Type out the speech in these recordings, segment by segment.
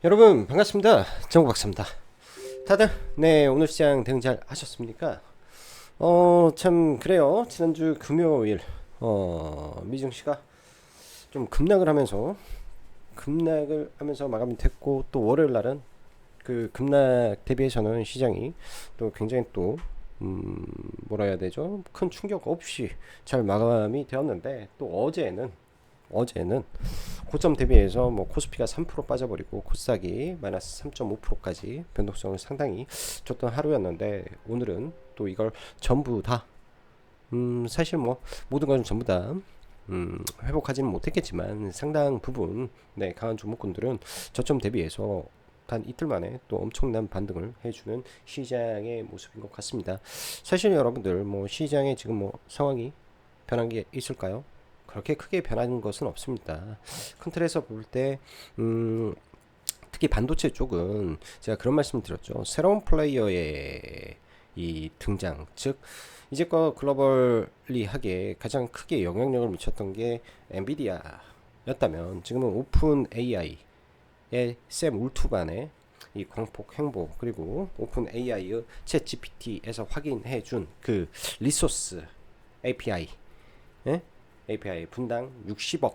여러분 반갑습니다. 정박사입니다. 다들 오늘 시장 대응 잘 하셨습니까? 참 그래요. 지난주 금요일 미증시가 좀 급락을 하면서 마감이 됐고, 또 월요일 날은 그 급락 대비해서는 시장이 또 굉장히 또 뭐라 해야 되죠? 큰 충격 없이 잘 마감이 되었는데, 또 어제는 고점 대비해서 뭐 코스피가 3% 빠져버리고 코스닥이 마이너스 3.5%까지 변동성을 상당히 줬던 하루였는데, 오늘은 또 이걸 전부 다 사실 뭐 모든 건 전부 다 회복하지는 못했겠지만 상당 부분 강한 종목군들은 저점 대비해서 단 이틀 만에 또 엄청난 반등을 해주는 시장의 모습인 것 같습니다. 사실 여러분들 뭐 시장에 지금 뭐 상황이 변한 게 있을까요? 그렇게 크게 변하는 것은 없습니다. 큰 틀에서 볼 때, 특히 반도체 쪽은 제가 그런 말씀을 드렸죠. 새로운 플레이어의 이 등장, 즉 이제껏 글로벌리하게 가장 크게 영향력을 미쳤던 게 엔비디아였다면, 지금은 오픈 AI의 샘 울투반의 이 광폭 행보, 그리고 오픈 AI의 챗 GPT에서 확인해 준 그 리소스 API, 예? API 분당 60억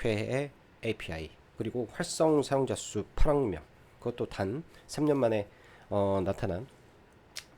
회의 API, 그리고 활성 사용자 수 8억 명, 그것도 단 3년 만에 나타난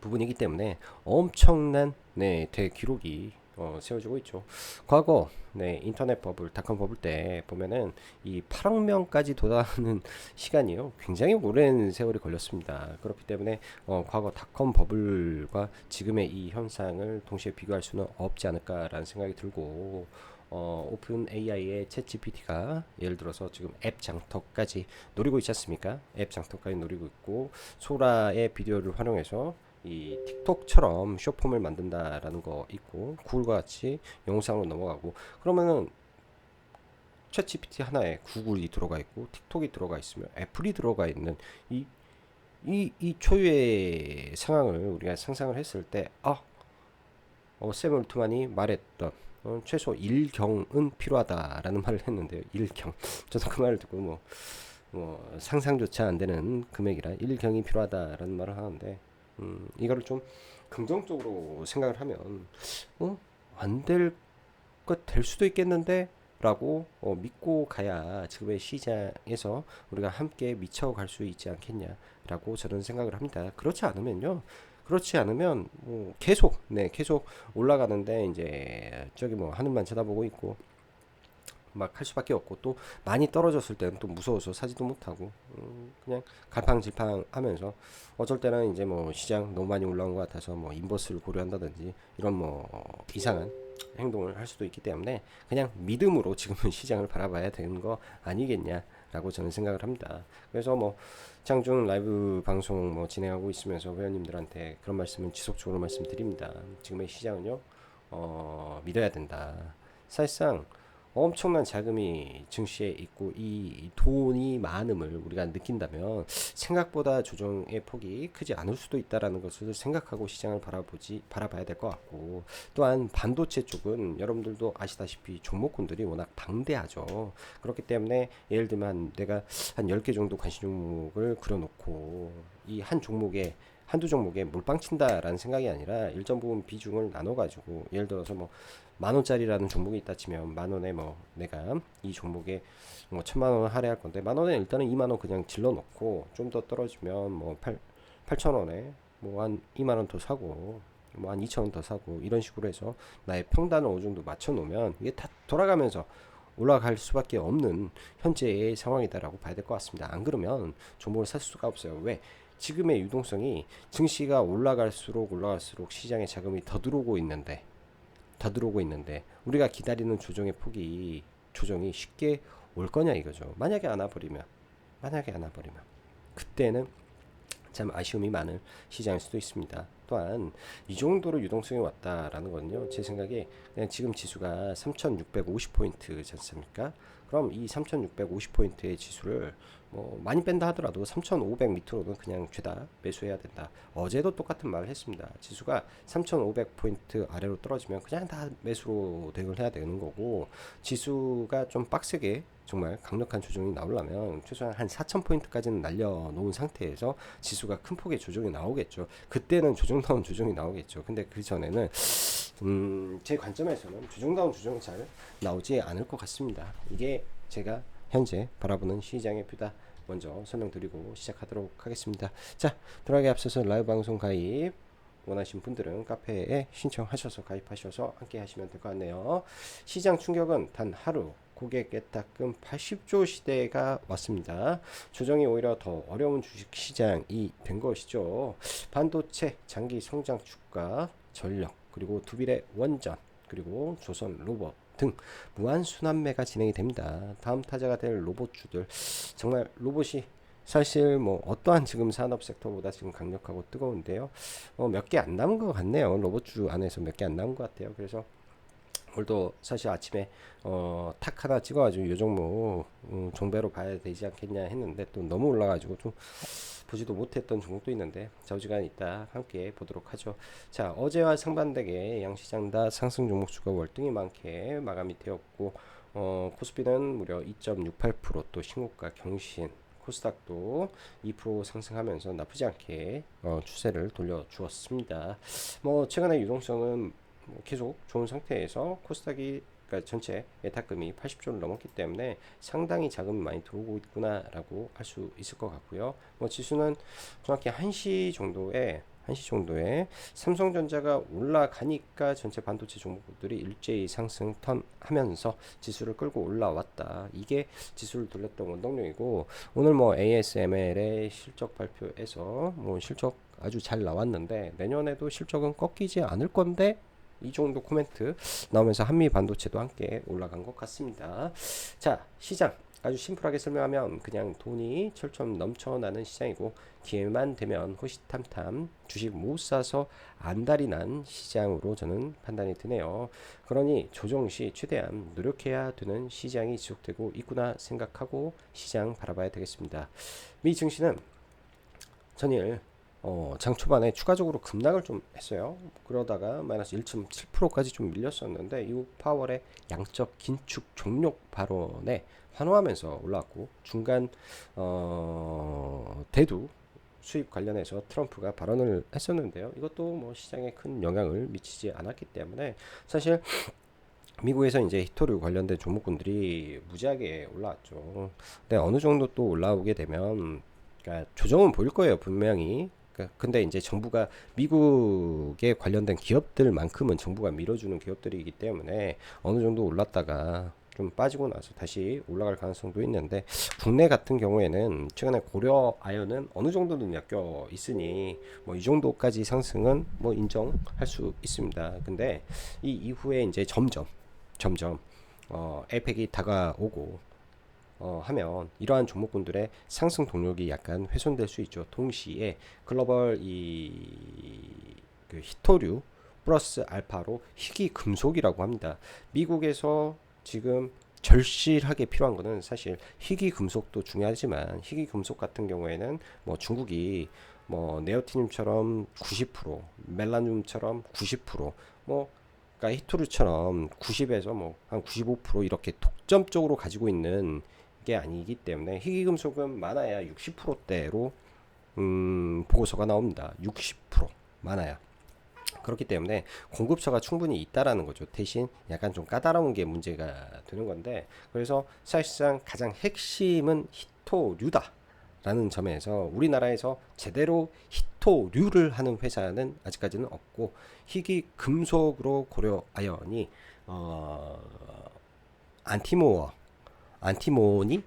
부분이기 때문에 엄청난 대기록이 세워지고 있죠. 과거 인터넷 버블, 닷컴 버블 때 보면은 이 8억 명까지 도달하는 시간이요, 굉장히 오랜 세월이 걸렸습니다. 그렇기 때문에 과거 닷컴 버블과 지금의 이 현상을 동시에 비교할 수는 없지 않을까라는 생각이 들고, 오픈 AI의 챗 GPT가 예를 들어서 지금 앱 장터까지 노리고 있지 않습니까? 앱 장터까지 노리고 있고, 소라의 비디오를 활용해서 이 틱톡처럼 쇼폼을 만든다라는 거 있고, 구글과 같이 영상으로 넘어가고, 그러면은 챗 GPT 하나에 구글이 들어가 있고 틱톡이 들어가 있으면 애플이 들어가 있는 이 초유의 상황을 우리가 상상을 했을 때, 샘 올트만이 말했던 최소 1경은 필요하다라는 말을 했는데요. 1경. 저도 그 말을 듣고 뭐 상상조차 안 되는 금액이라 1경이 필요하다라는 말을 하는데, 이거를 좀 긍정적으로 생각을 하면 안 될 것 될 수도 있겠는데 라고 믿고 가야 지금의 시장에서 우리가 함께 미쳐갈 수 있지 않겠냐라고 저는 생각을 합니다. 그렇지 않으면 뭐 계속 올라가는데, 이제 저기 뭐 하늘만 쳐다보고 있고 막 할 수밖에 없고, 또 많이 떨어졌을 때는 또 무서워서 사지도 못하고, 그냥 갈팡질팡 하면서, 어쩔 때는 이제 뭐 시장 너무 많이 올라온 것 같아서 뭐 인버스를 고려한다든지 이런 뭐 이상한 행동을 할 수도 있기 때문에, 그냥 믿음으로 지금은 시장을 바라봐야 되는 거 아니겠냐라고 저는 생각을 합니다. 그래서 뭐 장중 라이브 방송 뭐 진행하고 있으면서 회원님들한테 그런 말씀은 지속적으로 말씀드립니다. 지금의 시장은요, 믿어야 된다. 사실상 엄청난 자금이 증시에 있고, 이 돈이 많음을 우리가 느낀다면 생각보다 조정의 폭이 크지 않을 수도 있다라는 것을 생각하고 시장을 바라봐야 될 것 같고, 또한 반도체 쪽은 여러분들도 아시다시피 종목군들이 워낙 방대하죠. 그렇기 때문에 예를 들면 내가 한 10개 정도 관심 종목을 그려놓고 이 한 종목에 한두 종목에 몰빵 친다라는 생각이 아니라 일정 부분 비중을 나눠가지고, 예를 들어서 뭐 만원짜리라는 종목이 있다 치면 만원에 뭐 내가 이 종목에 뭐 1,000만원 할애할 건데, 만원에 일단은 2만원 그냥 질러 놓고, 좀 더 떨어지면 뭐 8천원에 뭐 한 2만원 더 사고, 뭐 한 2천원 더 사고, 이런 식으로 해서 나의 평단을 어느 정도 맞춰 놓으면 이게 다 돌아가면서 올라갈 수밖에 없는 현재의 상황이다라고 봐야 될 것 같습니다. 안 그러면 종목을 살 수가 없어요. 왜? 지금의 유동성이 증시가 올라갈수록 시장에 자금이 더 들어오고 있는데 우리가 기다리는 조정이 쉽게 올 거냐 이거죠. 만약에 안 와버리면 그때는 참 아쉬움이 많은 시장일 수도 있습니다. 또한 이 정도로 유동성이 왔다라는 건요, 제 생각에 그냥 지금 지수가 3650포인트지 않습니까? 그럼 이 3650포인트의 지수를 뭐 많이 뺀다 하더라도 3500 밑으로는 그냥 죄다 매수해야 된다. 어제도 똑같은 말을 했습니다. 지수가 3500포인트 아래로 떨어지면 그냥 다 매수로 대응을 해야 되는 거고, 지수가 좀 빡세게 정말 강력한 조정이 나오려면 최소한 한 4000포인트까지는 날려놓은 상태에서 지수가 큰 폭의 조정이 나오겠죠. 그때는 조정다운 조정이 나오겠죠. 근데 그 전에는 제 관점에서는 조정다운 조정이 잘 나오지 않을 것 같습니다. 이게 제가 현재 바라보는 시장의 뷰다. 먼저 설명드리고 시작하도록 하겠습니다. 자, 들어가기 앞서서 라이브 방송 가입 원하신 분들은 카페에 신청하셔서 가입하셔서 함께 하시면 될 것 같네요. 시장 충격은 단 하루, 고객 깨닫금 80조 시대가 왔습니다. 조정이 오히려 더 어려운 주식시장이 된 것이죠. 반도체, 장기 성장 주가, 전력, 그리고 두빌의 원전, 그리고 조선 로봇 등 무한 순환매가 진행이 됩니다. 다음 타자가 될 로봇주들, 정말 로봇이 사실 뭐 어떠한 지금 산업 섹터보다 지금 강력하고 뜨거운데요. 몇 개 안 남은 것 같네요. 로봇주 안에서 몇 개 안 남은 것 같아요. 그래서 오늘도 사실 아침에 탁 하나 찍어가지고 이 종목 종배로 봐야 되지 않겠냐 했는데 또 너무 올라가지고 좀 보지도 못했던 종목도 있는데 저지간 이따 함께 보도록 하죠. 자, 어제와 상반되게 양시장 다 상승 종목수가 월등히 많게 마감이 되었고, 코스피는 무려 2.68%, 또 신고가 경신, 코스닥도 2% 상승하면서 나쁘지 않게 추세를 돌려주었습니다. 뭐 최근에 유동성은 계속 좋은 상태에서 코스닥이, 그러니까 전체 예탁금이 80조를 넘었기 때문에 상당히 자금이 많이 들어오고 있구나라고 할 수 있을 것 같고요. 뭐 지수는 정확히 1시 정도에 삼성전자가 올라가니까 전체 반도체 종목들이 일제히 상승 턴하면서 지수를 끌고 올라왔다. 이게 지수를 돌렸던 원동력이고, 오늘 뭐 ASML의 실적 발표에서 뭐 실적 아주 잘 나왔는데 내년에도 실적은 꺾이지 않을 건데, 이 정도 코멘트 나오면서 한미 반도체도 함께 올라간 것 같습니다. 자, 시장 아주 심플하게 설명하면 그냥 돈이 철철 넘쳐나는 시장이고, 기회만 되면 호시탐탐 주식 못 사서 안달이 난 시장으로 저는 판단이 드네요. 그러니 조정 시 최대한 노력해야 되는 시장이 지속되고 있구나 생각하고 시장 바라봐야 되겠습니다. 미 증시는 전일 장 초반에 추가적으로 급락을 좀 했어요. 그러다가 마이너스 1.7%까지 좀 밀렸었는데, 이후 파월의 양적 긴축 종료 발언에 환호하면서 올라왔고, 중간 대두 수입 관련해서 트럼프가 발언을 했었는데요. 이것도 뭐 시장에 큰 영향을 미치지 않았기 때문에 사실 미국에서 이제 히토류 관련된 종목군들이 무지하게 올라왔죠. 근데 어느 정도 또 올라오게 되면, 그러니까 조정은 보일 거예요, 분명히. 근데 이제 정부가 미국에 관련된 기업들만큼은 정부가 밀어주는 기업들이기 때문에 어느 정도 올랐다가 좀 빠지고 나서 다시 올라갈 가능성도 있는데, 국내 같은 경우에는 최근에 고려 아연은 어느 정도는 엮여 있으니 뭐 이 정도까지 상승은 뭐 인정할 수 있습니다. 근데 이 이후에 이제 점점 에이펙이 다가오고 하면 이러한 종목군들의 상승 동력이 약간 훼손될 수 있죠. 동시에 글로벌 그 히토류 플러스 알파로 희귀 금속이라고 합니다. 미국에서 지금 절실하게 필요한 거는 사실 희귀 금속도 중요하지만, 희귀 금속 같은 경우에는 뭐 중국이 뭐 네오티늄처럼 90%, 멜라늄처럼 90%, 뭐 그러니까 히토류처럼 90에서 뭐 한 95% 이렇게 독점적으로 가지고 있는 게 아니기 때문에, 희귀금속은 많아야 60%대로 보고서가 나옵니다. 60% 많아야. 그렇기 때문에 공급처가 충분히 있다라는 거죠. 대신 약간 좀 까다로운 게 문제가 되는 건데, 그래서 사실상 가장 핵심은 히토류다 라는 점에서 우리나라에서 제대로 히토류를 하는 회사는 아직까지는 없고, 희귀 금속으로 고려 아연이 안티모니를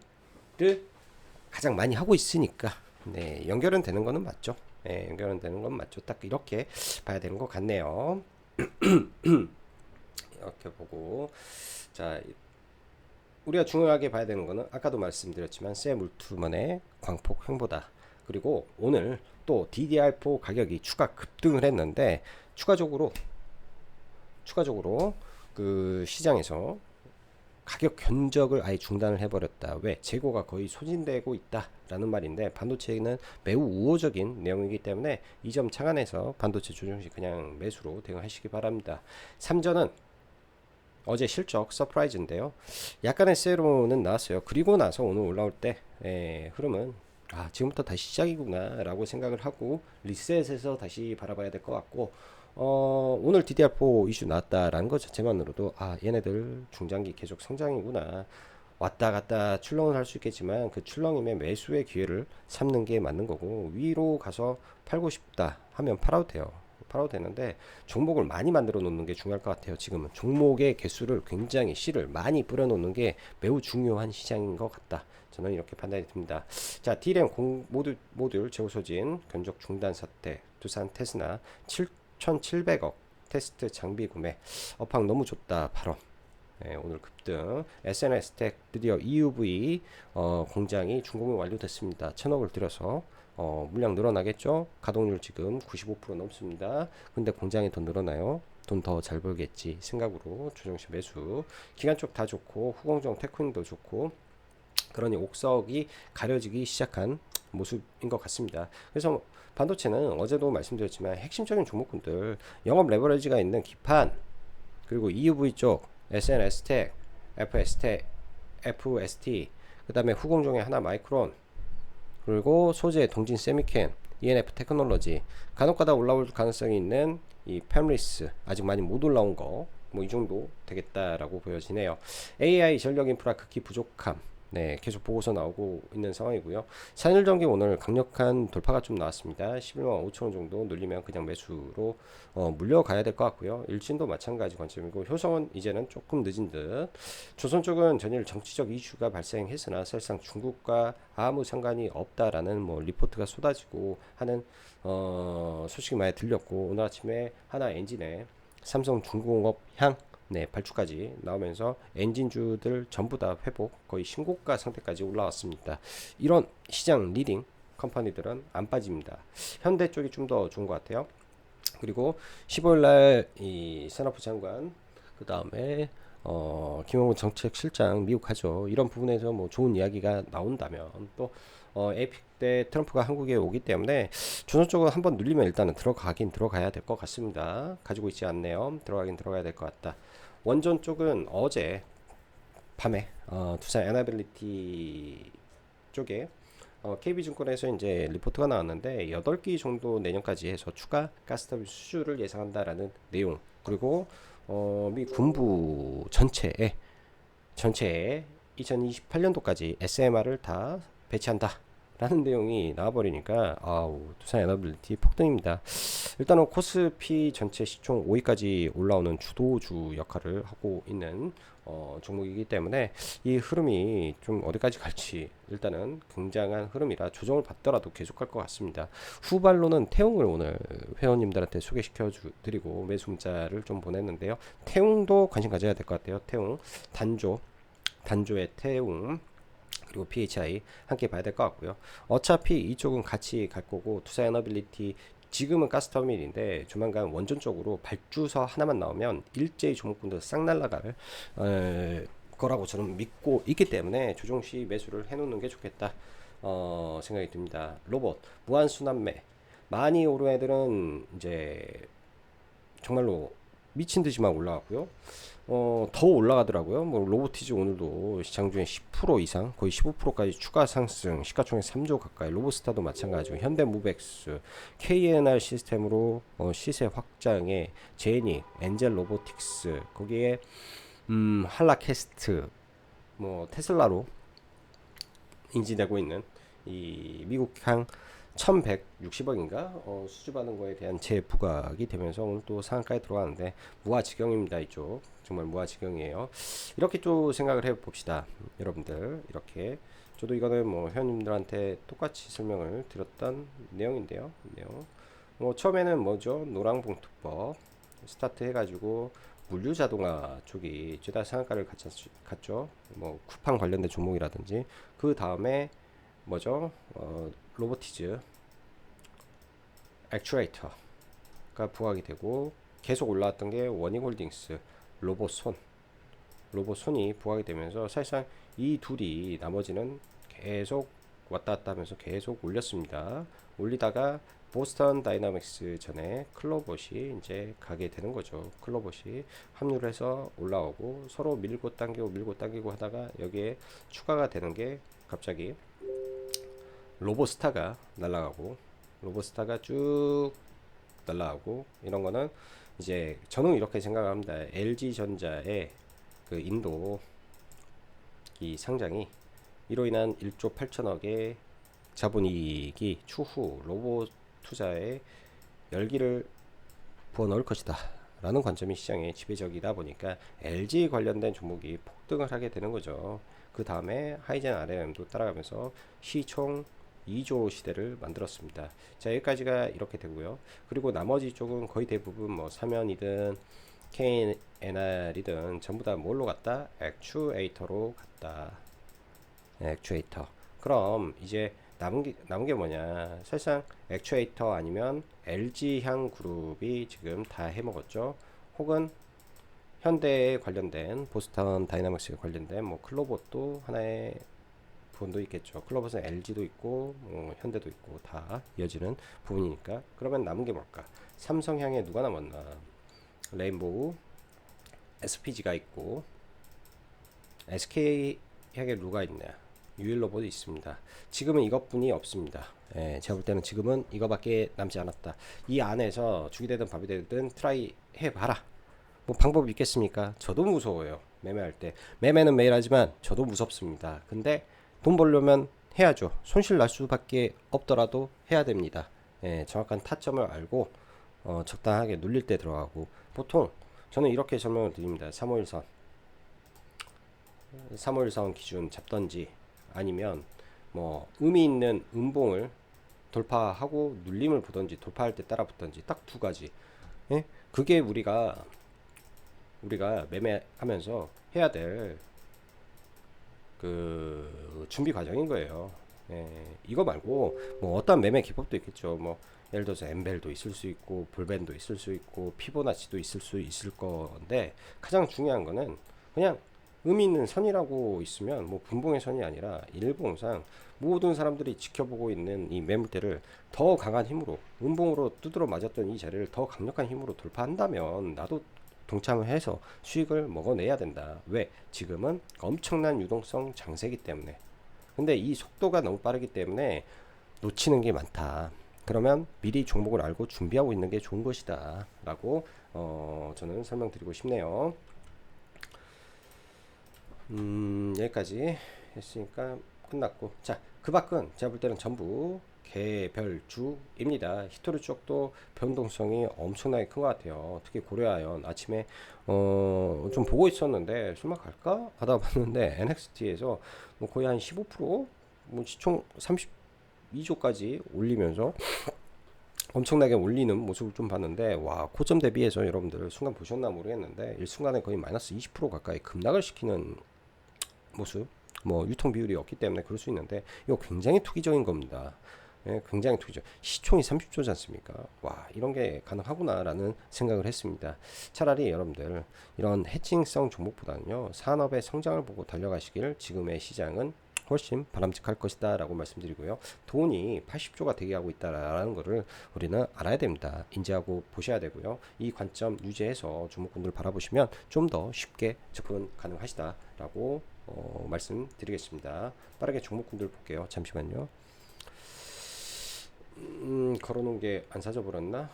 가장 많이 하고 있으니까, 네, 연결은 되는 거는 맞죠. 네, 연결은 되는 건 맞죠. 딱 이렇게 봐야 되는 것 같네요. 이렇게 보고, 자, 우리가 중요하게 봐야 되는 거는 아까도 말씀드렸지만 샘 울트먼의 광폭 횡보다. 그리고 오늘 또 DDR4 가격이 추가 급등을 했는데 추가적으로 그 시장에서 가격 견적을 아예 중단을 해버렸다. 왜? 재고가 거의 소진되고 있다라는 말인데 반도체는 매우 우호적인 내용이기 때문에 이 점 착안해서 반도체 조정시 그냥 매수로 대응하시기 바랍니다. 삼전은 어제 실적 서프라이즈인데요. 약간의 세로는 나왔어요. 그리고 나서 오늘 올라올 때 흐름은 지금부터 다시 시작이구나 라고 생각을 하고 리셋에서 다시 바라봐야 될 것 같고 오늘 DDR4 이슈 나왔다라는 것 자체만으로도 얘네들 중장기 계속 성장이구나, 왔다 갔다 출렁을 할 수 있겠지만 그 출렁임의 매수의 기회를 삼는 게 맞는 거고, 위로 가서 팔고 싶다 하면 팔아도 돼요. 팔아도 되는데 종목을 많이 만들어 놓는 게 중요할 것 같아요. 지금은 종목의 개수를 굉장히 씨를 많이 뿌려 놓는 게 매우 중요한 시장인 것 같다, 저는 이렇게 판단이 듭니다. 자, D램 모듈 재고 소진 견적 중단 사태, 두산 테스나 7,700억 테스트 장비 구매, 업황 너무 좋다 발언. 오늘 급등. SNS텍 드디어 EUV 공장이 준공이 완료됐습니다. 1,000억을 들여서 물량 늘어나겠죠. 가동률 지금 95% 넘습니다. 근데 공장이 더 늘어나요. 돈 더 잘 벌겠지 생각으로 조정시 매수. 기간 쪽 다 좋고 후공정 테크닝도 좋고, 그러니 옥석이 가려지기 시작한 모습인 것 같습니다. 그래서 반도체는 어제도 말씀드렸지만 핵심적인 종목군들, 영업 레버리지가 있는 기판, 그리고 EUV 쪽 SNS텍, FST, 그 다음에 후공정의 하나 마이크론, 그리고 소재 동진 세미캔, ENF 테크놀로지, 간혹가다 올라올 가능성이 있는 이 팹리스, 아직 많이 못 올라온 거, 뭐 이 정도 되겠다라고 보여지네요. AI 전력 인프라 극히 부족함, 계속 보고서 나오고 있는 상황이고요. 산일전기 오늘 강력한 돌파가 좀 나왔습니다. 11만 5천원 정도 눌리면 그냥 매수로 물려가야 될 것 같고요. 일진도 마찬가지 관점이고, 효성은 이제는 조금 늦은 듯. 조선 쪽은 전일 정치적 이슈가 발생했으나 사실상 중국과 아무 상관이 없다라는 뭐 리포트가 쏟아지고 하는 소식이 많이 들렸고, 오늘 아침에 하나 엔진에 삼성 중공업 향 발주까지 나오면서 엔진주들 전부 다 회복, 거의 신고가 상태까지 올라왔습니다. 이런 시장 리딩 컴퍼니들은 안 빠집니다. 현대 쪽이 좀 더 좋은 것 같아요. 그리고 15일날 이 산업부 장관, 그 다음에 김영훈 정책실장 미국 가죠. 이런 부분에서 뭐 좋은 이야기가 나온다면 또 에이픽 때 트럼프가 한국에 오기 때문에 조선 쪽은 한번 눌리면 일단은 들어가야 될 것 같습니다. 가지고 있지 않네요. 들어가야 될 것 같다. 원전 쪽은 어제 밤에 두산 에너빌리티 쪽에 KB증권에서 이제 리포트가 나왔는데 8기 정도 내년까지 해서 추가 가스터비 수주를 예상한다라는 내용, 그리고 미 군부 전체에 2028년도까지 SMR을 다 배치한다 라는 내용이 나와버리니까 두산 에너빌리티 폭등입니다. 일단은 코스피 전체 시총 5위까지 올라오는 주도주 역할을 하고 있는 종목이기 때문에 이 흐름이 좀 어디까지 갈지 일단은 굉장한 흐름이라 조정을 받더라도 계속 갈 것 같습니다. 후발로는 태웅을 오늘 회원님들한테 소개시켜 드리고 매수 문자를 좀 보냈는데요. 태웅도 관심 가져야 될 것 같아요. 태웅 단조의 태웅, 그리고 PHI 함께 봐야 될 것 같고요. 어차피 이쪽은 같이 갈 거고, 투자 에너빌리티 지금은 가스터밀인데 조만간 원전 쪽으로 발주서 하나만 나오면 일제히 종목군들 싹 날라갈 거라고 저는 믿고 있기 때문에 조정시 매수를 해놓는 게 좋겠다 생각이 듭니다. 로봇 무한순환매 많이 오른 애들은 이제 정말로 미친 듯이 막 올라가고요. 더 올라가더라고요. 뭐 로보티즈 오늘도 시장 중에 10% 이상, 거의 15%까지 추가 상승, 시가총액 3조 가까이. 로보스타도 마찬가지고, 현대무백스, KNR 시스템으로 시세 확장에 제니, 엔젤 로보틱스, 거기에 한라캐스트, 뭐 테슬라로 인지되고 있는 이 미국향 1160억인가 수주받은 거에 대한 재부각이 되면서 오늘 또 상한가에 들어가는데 무아지경입니다. 이쪽 정말 무아지경이에요. 이렇게 또 생각을 해봅시다, 여러분들. 이렇게 저도 이거는 뭐 회원님들한테 똑같이 설명을 드렸던 내용인데요. 처음에는 뭐죠, 노랑봉투법 스타트 해가지고 물류자동화 쪽이 죄다 상한가를 갔죠. 뭐 쿠팡 관련된 종목이라든지, 그 다음에 뭐죠? 로보티즈 액추에이터가 부각이 되고, 계속 올라왔던 게 원익홀딩스 로봇손이 부각이 되면서 사실상 이 둘이 나머지는 계속 왔다 갔다 하면서 계속 올렸습니다. 올리다가 보스턴 다이나믹스 전에 클로봇이 이제 가게 되는 거죠. 클로봇이 합류를 해서 올라오고 서로 밀고 당기고 하다가 여기에 추가가 되는 게 갑자기 로보스타가 날아가고, 로보스타가 쭉 날아가고, 이런 거는 이제 저는 이렇게 생각합니다. LG전자의 그 인도 이 상장이 이로 인한 1조 8천억의 자본이익이 추후 로봇 투자에 열기를 부어넣을 것이다 라는 관점이 시장의 지배적이다 보니까 LG 관련된 종목이 폭등을 하게 되는 거죠. 그 다음에 하이젠 RM도 따라가면서 시총 2조 시대를 만들었습니다. 자, 여기까지가 이렇게 되고요. 그리고 나머지 쪽은 거의 대부분 뭐 사면이든 KNR이든 전부 다 뭘로 갔다? 액추에이터로 갔다. 액추에이터. 그럼 이제 남은 게 뭐냐? 사실상 액추에이터 아니면 LG향 그룹이 지금 다 해먹었죠. 혹은 현대에 관련된 보스턴 다이나믹스에 관련된 뭐 클로봇도 하나의 부분도 있겠죠. 클로봇은 LG도 있고 현대도 있고 다 이어지는 부분이니까. 그러면 남은 게 뭘까? 삼성향에 누가 남았나? 레인보우, SPG가 있고, SK향에 누가 있냐? 유일로봇도 있습니다. 지금은 이것뿐이 없습니다. 예, 제가 볼 때는 지금은 이거밖에 남지 않았다. 이 안에서 죽이 되든 밥이 되든 트라이 해봐라. 뭐 방법이 있겠습니까? 저도 무서워요. 매매할 때. 매매는 매일 하지만 저도 무섭습니다. 근데 돈 벌려면 해야죠. 손실 날 수밖에 없더라도 해야 됩니다. 예, 정확한 타점을 알고 적당하게 눌릴 때 들어가고, 보통 저는 이렇게 설명을 드립니다. 351선 기준 잡던지, 아니면 뭐 의미 있는 음봉을 돌파하고 눌림을 보던지, 돌파할 때 따라 붙던지, 딱 두 가지. 예? 그게 우리가 매매하면서 해야 될 그 준비 과정인 거예요. 예, 이거 말고 뭐 어떤 매매 기법도 있겠죠. 뭐 예를 들어서 엠벨도 있을 수 있고, 볼벤도 있을 수 있고, 피보나치도 있을 수 있을 건데, 가장 중요한 거는 그냥 의미 있는 선이라고 있으면, 뭐 분봉의 선이 아니라 일봉상 모든 사람들이 지켜보고 있는 이 매물대를 더 강한 힘으로, 음봉으로 두드러 맞았던 이 자리를 더 강력한 힘으로 돌파한다면 나도 동참을 해서 수익을 먹어내야 된다. 왜? 지금은 엄청난 유동성 장세기 때문에. 근데 이 속도가 너무 빠르기 때문에 놓치는 게 많다. 그러면 미리 종목을 알고 준비하고 있는 게 좋은 것이다 라고 저는 설명드리고 싶네요. 여기까지 했으니까 끝났고, 자, 그 밖은 제가 볼 때는 전부 개별주입니다. 히토리 쪽도 변동성이 엄청나게 큰 것 같아요. 특히 고려아연 아침에 좀 보고 있었는데 설마 갈까 하다 봤는데 NXT에서 뭐 거의 한 15%, 뭐 시총 32조까지 올리면서 엄청나게 올리는 모습을 좀 봤는데, 와, 고점 대비해서 여러분들 순간 보셨나 모르겠는데 일순간에 거의 마이너스 20% 가까이 급락을 시키는 모습. 뭐 유통 비율이 없기 때문에 그럴 수 있는데, 이거 굉장히 투기적인 겁니다. 예, 굉장히 투기적. 시총이 30조지 않습니까? 와, 이런 게 가능하구나라는 생각을 했습니다. 차라리 여러분들 이런 해칭성 종목보다는요, 산업의 성장을 보고 달려가시길 지금의 시장은 훨씬 바람직할 것이다 라고 말씀드리고요. 돈이 80조가 되게 하고 있다라는 것을 우리는 알아야 됩니다. 인지하고 보셔야 되고요. 이 관점 유지해서 종목군들 바라보시면 좀 더 쉽게 접근 가능하시다 라고 말씀드리겠습니다. 빠르게 종목군들 볼게요. 잠시만요. 걸어놓은 게 안 사져 버렸나?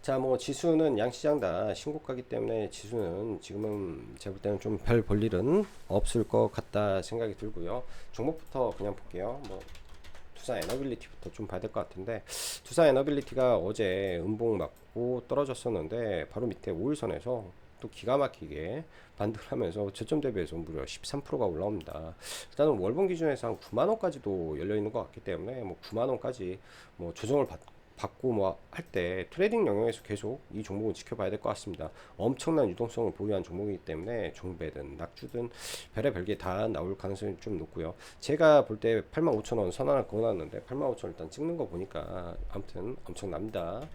자, 뭐 지수는 양시장 다 신고가기 때문에 지수는 지금은 제가 볼 때는 좀 별 볼 일은 없을 것 같다 생각이 들고요. 종목부터 그냥 볼게요. 뭐 투사 에너빌리티부터 좀 봐야 될 것 같은데, 투사 에너빌리티가 어제 음봉 맞고 떨어졌었는데 바로 밑에 5일선에서 또 기가 막히게 반등하면서 저점 대비해서 무려 13%가 올라옵니다. 일단은 월봉 기준에서 한 9만원까지도 열려 있는 것 같기 때문에 뭐 9만원까지 뭐 조정을 받고 뭐 할 때 트레이딩 영역에서 계속 이 종목은 지켜봐야 될 것 같습니다. 엄청난 유동성을 보유한 종목이기 때문에 종배든 낙주든 별의 게 다 나올 가능성이 좀 높고요. 제가 볼 때 85,000원 선언을 그어놨는데 85,000원 일단 찍는 거 보니까 아무튼 엄청납니다.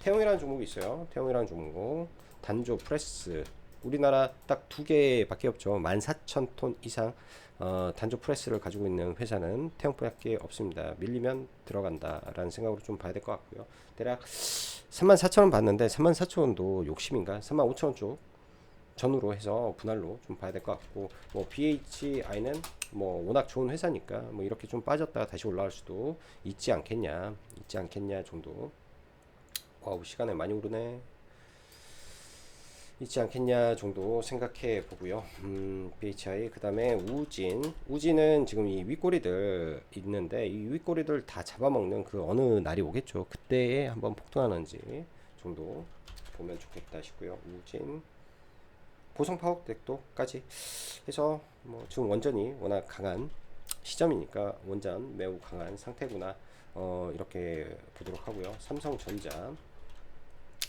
태용이라는 종목이 있어요. 태용이라는 종목 단조 프레스 우리나라 딱 두 개밖에 없죠. 14,000톤 이상 단조 프레스를 가지고 있는 회사는 태용밖에 없습니다. 밀리면 들어간다라는 생각으로 좀 봐야 될 것 같고요. 대략 34,000원 봤는데 34,000원도 욕심인가? 35,000원 쪽 전후로 해서 분할로 좀 봐야 될 것 같고, 뭐 BHI는 뭐 워낙 좋은 회사니까 뭐 이렇게 좀 빠졌다가 다시 올라갈 수도 있지 않겠냐 정도. 와우, 시간에 많이 오르네. 있지 않겠냐 정도 생각해 보고요. BHI 그 다음에 우진은 지금 이 윗꼬리들 있는데 이 윗꼬리들 다 잡아먹는 그 어느 날이 오겠죠. 그때에 한번 폭등하는지 정도 보면 좋겠다 싶고요. 우진 보성 파워덱도까지 해서 뭐 지금 원전이 워낙 강한 시점이니까 원전 매우 강한 상태구나 이렇게 보도록 하고요.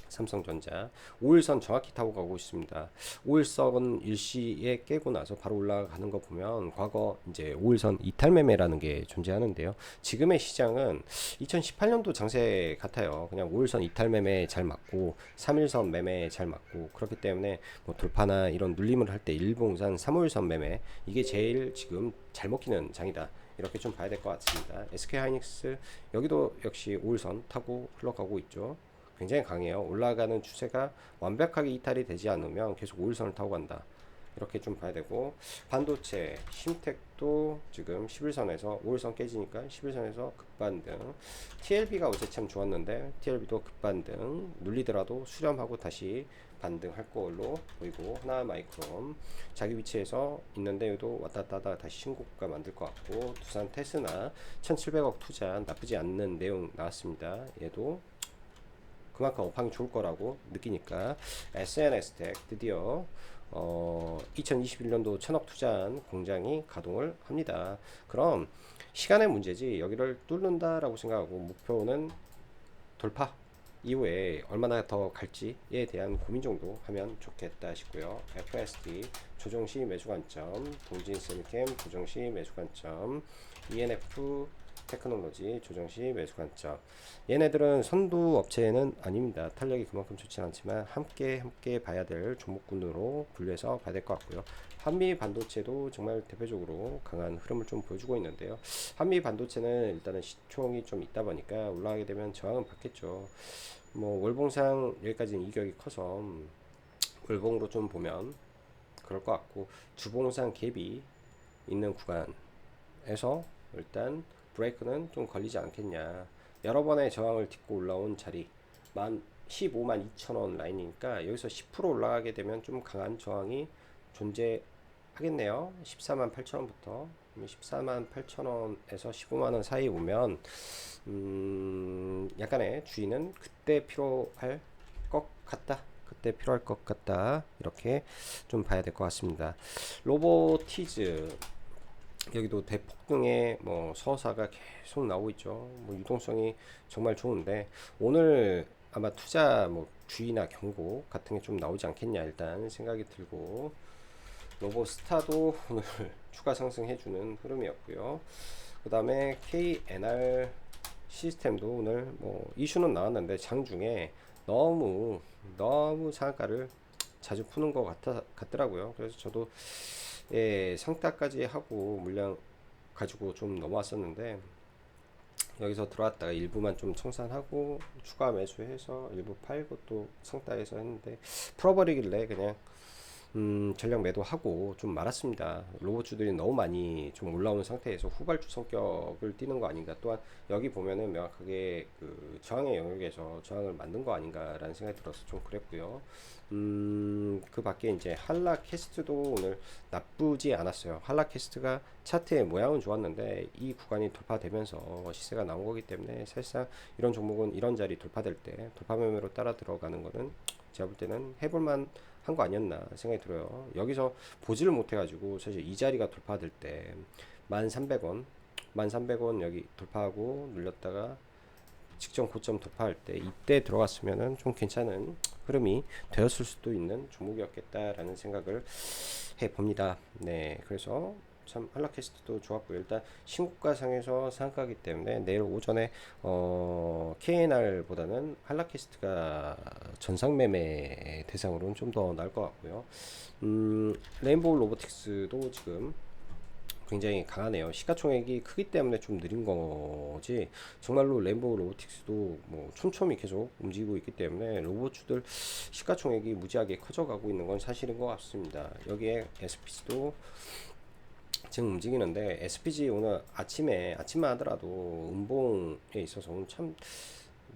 삼성전자 5일선 정확히 타고 가고 있습니다. 5일선 일시에 깨고 나서 바로 올라가는 거 보면 과거 이제 5일선 이탈 매매라는 게 존재하는데요. 지금의 시장은 2018년도 장세 같아요. 그냥 5일선 이탈 매매 잘 맞고 3일선 매매 잘 맞고 그렇기 때문에 뭐 돌파나 이런 눌림을 할 때 일봉산 3일선 매매 이게 제일 지금 잘 먹히는 장이다. 이렇게 좀 봐야 될 것 같습니다. SK하이닉스 여기도 역시 5일선 타고 흘러가고 있죠. 굉장히 강해요. 올라가는 추세가 완벽하게 이탈이 되지 않으면 계속 5일선을 타고 간다. 이렇게 좀 봐야 되고, 반도체 심텍도 지금 11선에서 5일선 깨지니까 11선에서 급반등. TLB가 어제 참 좋았는데 TLB도 급반등. 눌리더라도 수렴하고 다시 반등할 걸로 보이고, 하나마이크론 자기 위치에서 있는데 여기도 왔다 갔다 하다가 다시 신고가 만들 것 같고, 두산 테스나 1700억 투자 나쁘지 않는 내용 나왔습니다. 얘도 그만큼 업황이 좋을 거라고 느끼니까 SNS텍 드디어 2021년도 1000억 투자한 공장이 가동을 합니다. 그럼 시간의 문제지 여기를 뚫는다라고 생각하고 목표는 돌파 이후에 얼마나 더 갈지에 대한 고민 정도 하면 좋겠다 싶고요. FSD 조정시 매수 관점, 동진세미캠 조정시 매수 관점, ENF 테크놀로지 조정시 매수 관점. 얘네들은 선두 업체는 아닙니다. 탄력이 그만큼 좋지 않지만 함께 봐야 될 종목군으로 분류해서 봐야 될 것 같고요. 한미 반도체도 정말 대표적으로 강한 흐름을 좀 보여주고 있는데요. 한미 반도체는 일단은 시총이 좀 있다 보니까 올라가게 되면 저항은 받겠죠. 뭐 월봉상 여기까지는 이격이 커서 월봉으로 좀 보면 그럴 것 같고, 주봉상 갭이 있는 구간에서 일단 브레이크는 좀 걸리지 않겠냐. 여러 번의 저항을 딛고 올라온 자리 15만 2천원 라인이니까 여기서 10% 올라가게 되면 좀 강한 저항이 존재하겠네요. 14만 8천원부터 14만 8천원에서 15만원 사이 오면 약간의 주의는 그때 필요할 것 같다. 이렇게 좀 봐야 될 것 같습니다. 로보티즈 여기도 대폭등의 뭐 서사가 계속 나오고 있죠. 뭐 유동성이 정말 좋은데 오늘 아마 투자 뭐 주의나 경고 같은 게 좀 나오지 않겠냐 일단 생각이 들고, 로보스타도 오늘 추가 상승해주는 흐름이었고요. 그 다음에 KNR 시스템도 오늘 뭐 이슈는 나왔는데 장중에 너무 상한가를 자주 푸는 것 같더라고요. 그래서 저도 상따까지 하고 물량 가지고 좀 넘어왔었는데 여기서 들어왔다가 일부만 좀 청산하고 추가 매수해서 일부 팔고 또 상따해서 했는데 풀어버리길래 그냥 전량 매도하고 좀 말았습니다. 로봇주들이 너무 많이 좀 올라오는 상태에서 후발주 성격을 띠는 거 아닌가. 또한 여기 보면은 명확하게 그 저항의 영역에서 저항을 만든 거 아닌가라는 생각이 들어서 좀 그랬고요. 그 밖에 이제 한라캐스트도 오늘 나쁘지 않았어요. 한라캐스트가 차트의 모양은 좋았는데 이 구간이 돌파되면서 시세가 나온 거기 때문에 사실상 이런 종목은 이런 자리 돌파될 때 돌파 매매로 따라 들어가는 거는 제가 볼 때는 해볼만 한 거 아니었나 생각이 들어요. 여기서 보지를 못해가지고 사실 이 자리가 돌파될 때 1,300원 여기 돌파하고 눌렸다가 직전 고점 돌파할 때 이때 들어갔으면은 좀 괜찮은 흐름이 되었을 수도 있는 종목이었겠다라는 생각을 해 봅니다. 네, 그래서 참 한라캐스트도 좋았고요. 일단 신고가상에서 상가기 때문에 내일 오전에 KNR보다는 한라캐스트가 전상 매매 대상으로는 좀 더 나을 것 같고요. 레인보우 로보틱스도 지금 굉장히 강하네요. 시가총액이 크기 때문에 좀 느린 거지, 정말로 레인보우 로보틱스도 뭐 촘촘히 계속 움직이고 있기 때문에 로봇주들 시가총액이 무지하게 커져가고 있는 건 사실인 것 같습니다. 여기에 SPC도 지금 움직이는데, SPG 오늘 아침만 하더라도 음봉에 있어서 오늘 참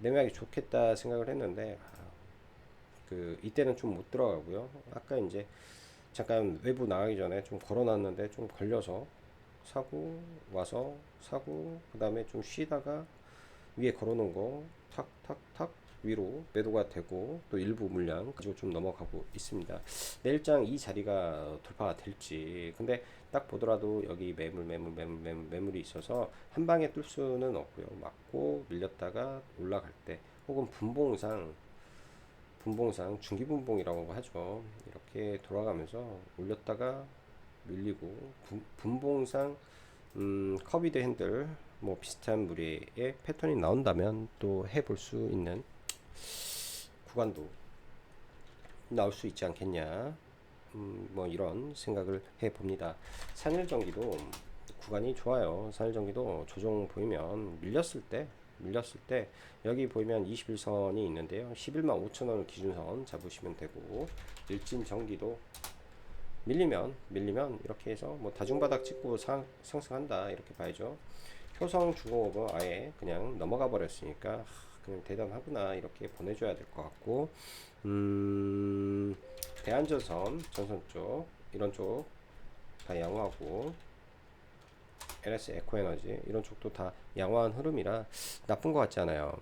매매하기 좋겠다 생각을 했는데, 그 이때는 좀 못 들어가고요. 아까 이제 잠깐 외부 나가기 전에 좀 걸어놨는데 좀 걸려서 사고, 와서 사고, 그 다음에 좀 쉬다가 위에 걸어놓은 거 탁탁탁 위로 매도가 되고, 또 일부 물량 가지고 좀 넘어가고 있습니다. 내일장 이 자리가 돌파가 될지. 근데 딱 보더라도 여기 매물이 있어서 한 방에 뚫을 수는 없고요. 맞고 밀렸다가 올라갈 때, 혹은 분봉상 중기분봉이라고 하죠. 이렇게 돌아가면서 올렸다가 밀리고, 분봉상 커비드 핸들 뭐 비슷한 무리의 패턴이 나온다면 또 해볼 수 있는 구간도 나올 수 있지 않겠냐, 뭐 이런 생각을 해 봅니다. 산일전기도 구간이 좋아요. 산일전기도 조정 보이면 밀렸을 때 여기 보이면 21선이 있는데요. 11만 5천원을 기준선 잡으시면 되고, 일진전기도 밀리면 이렇게 해서 뭐 다중바닥 찍고 상승한다 이렇게 봐야죠. 효성중공업은 아예 그냥 넘어가 버렸으니까 그냥 대단하구나 이렇게 보내줘야 될 것 같고, 대한전선 전선 쪽 이런 쪽 다 양호하고, LS 에코에너지 이런 쪽도 다 양호한 흐름이라 나쁜 것 같지 않아요.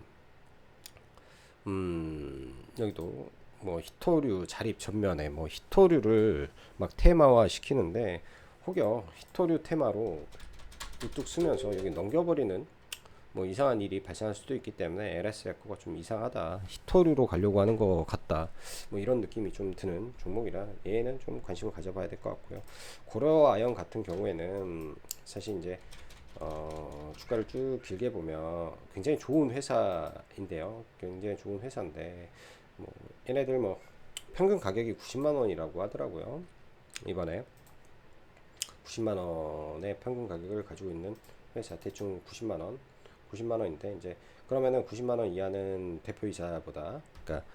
여기도 뭐 히토류 자립 전면에 뭐 히토류를 막 테마화 시키는데, 혹여 히토류 테마로 우뚝 쓰면서 여기 넘겨버리는 뭐 이상한 일이 발생할 수도 있기 때문에 LS 에코가 좀 이상하다, 히토류로 가려고 하는 것 같다, 뭐 이런 느낌이 좀 드는 종목이라 얘는 좀 관심을 가져봐야 될 것 같고요. 고려아연 같은 경우에는 사실 이제 주가를 쭉 길게 보면 굉장히 좋은 회사인데요. 굉장히 좋은 회사인데, 뭐 얘네들 뭐 평균 가격이 90만 원이라고 하더라고요. 이번에 90만 원의 평균 가격을 가지고 있는 회사, 대충 90만 원인데, 이제 그러면은 90만 원 이하는 대표이사보다, 그러니까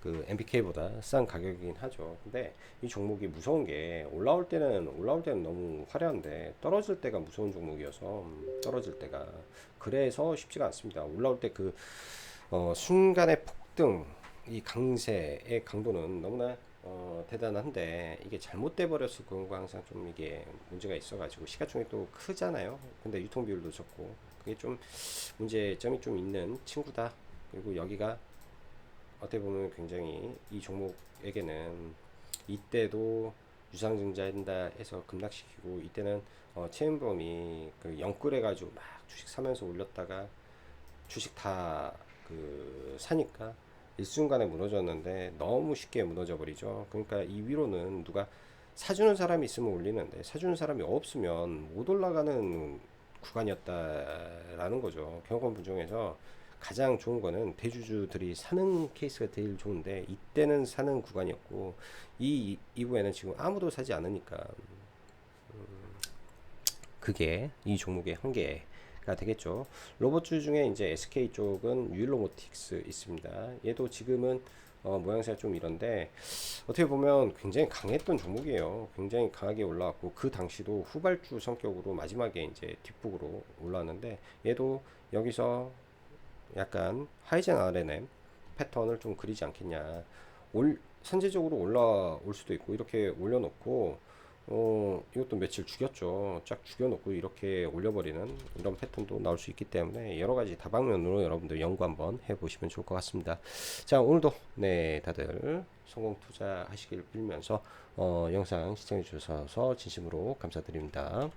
그 MBK보다 싼 가격이긴 하죠. 근데 이 종목이 무서운 게, 올라올 때는 너무 화려한데 떨어질 때가 무서운 종목이어서, 떨어질 때가 그래서 쉽지가 않습니다. 올라올 때 그 순간의 폭등, 이 강세의 강도는 너무나 대단한데, 이게 잘못돼 버렸을 경우가 항상 좀 이게 문제가 있어가지고, 시가총액도 크잖아요. 근데 유통비율도 적고, 그게 좀 문제점이 좀 있는 친구다. 그리고 여기가 어떻게 보면 굉장히 이 종목에게는 이때도 유상증자한다 해서 급락시키고, 이때는 체인범이 그 영끌 해가지고 막 주식 사면서 올렸다가 주식 다 그 사니까 일순간에 무너졌는데 너무 쉽게 무너져 버리죠. 그러니까 이 위로는 누가 사주는 사람이 있으면 올리는데, 사주는 사람이 없으면 못 올라가는 구간이었다라는 거죠. 경권 분종에서 가장 좋은 거는 대주주들이 사는 케이스가 제일 좋은데, 이때는 사는 구간이었고, 이 이후에는 지금 아무도 사지 않으니까 그게 이 종목의 한계가 되겠죠. 로봇주 중에 이제 SK 쪽은 유일로보틱스 있습니다. 얘도 지금은 모양새가 좀 이런데, 어떻게 보면 굉장히 강했던 종목이에요. 굉장히 강하게 올라왔고, 그 당시도 후발주 성격으로 마지막에 이제 뒷북으로 올라왔는데, 얘도 여기서 약간 하이젠 RNM 패턴을 좀 그리지 않겠냐. 선제적으로 올라올 수도 있고, 이렇게 올려놓고 이것도 며칠 죽였죠. 쫙 죽여놓고 이렇게 올려버리는 이런 패턴도 나올 수 있기 때문에, 여러가지 다방면으로 여러분들 연구 한번 해보시면 좋을 것 같습니다. 자, 오늘도 네 다들 성공 투자하시길 빌면서 영상 시청해 주셔서 진심으로 감사드립니다.